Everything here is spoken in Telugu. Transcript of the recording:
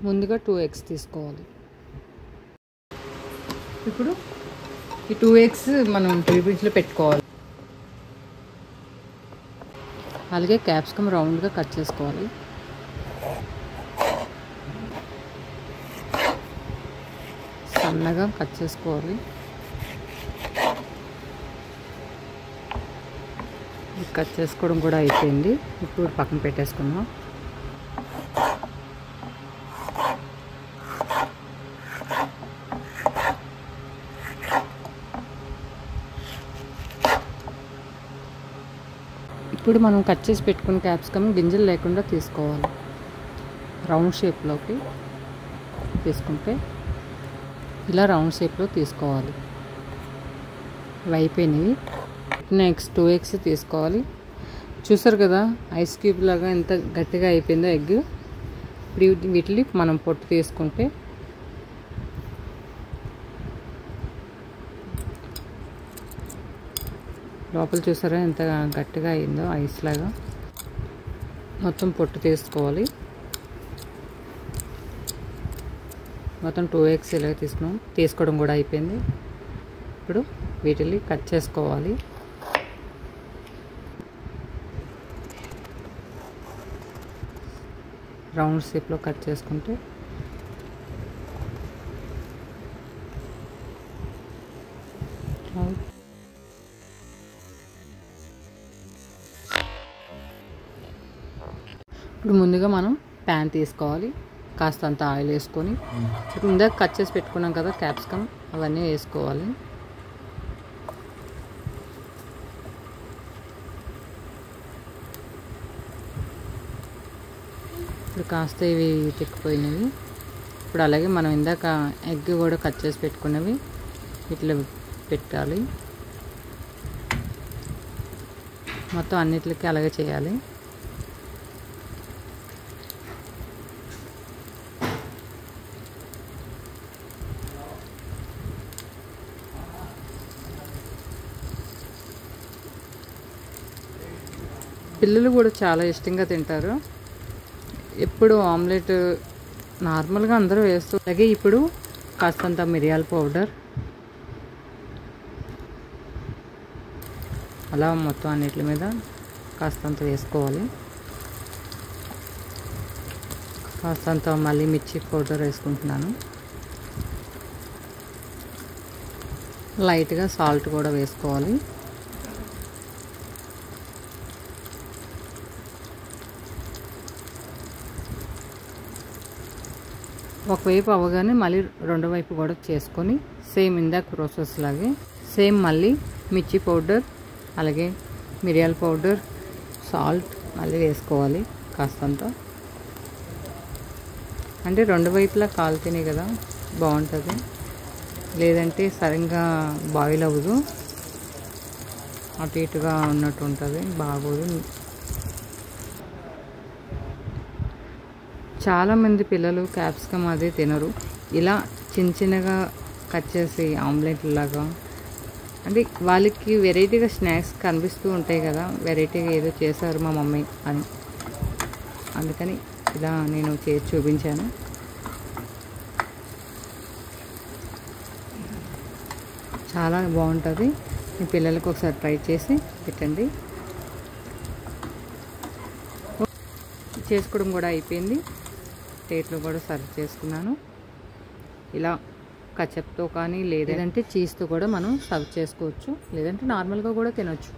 ముందుగా 2 ఎగ్స్ తీసుకోవాలి. ఇప్పుడు ఈ 2 ఎగ్స్ మనం ఫ్రిడ్జ్లో పెట్టుకోవాలి. అలాగే క్యాప్సికమ్ రౌండ్గా కట్ చేసుకోవాలి. సన్నగా కట్ చేసుకోవాలి. కట్ చేసుకోవడం కూడా అయిపోయింది. ఇప్పుడు పక్కన పెట్టేసుకుందాం. ఇప్పుడు మనం కట్ చేసి పెట్టుకున్న క్యాప్సికమ్ గింజలు లేకుండా తీసుకోవాలి. రౌండ్ షేప్లోకి తీసుకుంటే ఇలా రౌండ్ షేప్లో తీసుకోవాలి. ఇవి అయిపోయినవి. నెక్స్ట్ 2 ఎగ్స్ తీసుకోవాలి. చూసారు కదా ఐస్ క్యూబ్ లాగా ఎంత గట్టిగా అయిపోయిందో ఎగ్. ఇప్పుడు వీటిని మనం పొట్టు తీసుకుంటే లోపల చూసారా ఎంత గట్టిగా అయిందో ఐస్ లాగా. మొత్తం పొట్టు తీసుకోవాలి. మొత్తం 2 ఎగ్స్ ఇలాగ తీసుకోవడం కూడా అయిపోయింది. ఇప్పుడు వీటిని కట్ చేసుకోవాలి. రౌండ్ షేప్లో కట్ చేసుకుంటే ఇప్పుడు ముందుగా మనం ప్యాన్ తీసుకోవాలి. కాస్తంత ఆయిల్ వేసుకొని ఇప్పుడు ఇందాక కట్ చేసి పెట్టుకున్నాం కదా క్యాప్సికమ్ అవన్నీ వేసుకోవాలి. ఇప్పుడు కాస్త ఇవి తిక్కిపోయినవి. ఇప్పుడు అలాగే మనం ఇందాక ఎగ్ కూడా కట్ చేసి పెట్టుకున్నవి ఇట్లా పెట్టాలి. మొత్తం అన్నిటికీ అలాగే చేయాలి. పిల్లలు కూడా చాలా ఇష్టంగా తింటారు. ఎప్పుడు ఆమ్లెట్ నార్మల్గా అందరూ వేస్తూ, అలాగే ఇప్పుడు కాస్తంత మిరియాల పౌడర్ అలా మొత్తం అన్నిటి మీద కాస్తంత వేసుకోవాలి. కాస్తంత మళ్ళీ మిర్చి పౌడర్ వేసుకుంటున్నాను. లైట్గా సాల్ట్ కూడా వేసుకోవాలి. ఒకవైపు అవ్వగానే మళ్ళీ రెండో వైపు కూడా చేసుకొని సేమ్ ఇందాక ప్రాసెస్ లాగే సేమ్ మళ్ళీ మిర్చి పౌడర్ అలాగే మిరియాల పౌడర్ సాల్ట్ మళ్ళీ వేసుకోవాలి కాస్తంత. అంటే రెండు వైపులా కాలుతేనే కదా బాగుంటుంది, లేదంటే సరిగ్గా బాయిల్ అవ్వదు, అటు ఇటుగా ఉన్నట్టు ఉంటుంది, బాగోదు. చాలామంది పిల్లలు క్యాప్సికమ్ అది తినరు. ఇలా చిన్న చిన్నగా కట్ చేసి ఆమ్లెట్ లాగా అంటే వాళ్ళకి వెరైటీగా స్నాక్స్ కనిపిస్తూ ఉంటాయి కదా, వెరైటీగా ఏదో చేశారు మా మమ్మీ అని, అందుకని ఇలా నేను చేసి చూపించాను. చాలా బాగుంటుంది. మీ పిల్లలకు ఒకసారి ట్రై చేసి పెట్టండి. చేసుకోవడం కూడా అయిపోయింది. ప్లేట్లో కూడా సర్వ్ చేసుకున్నాను. ఇలా కచప్తో కానీ లేదంటే చీజ్తో కూడా మనం సర్వ్ చేసుకోవచ్చు, లేదంటే నార్మల్గా కూడా తినొచ్చు.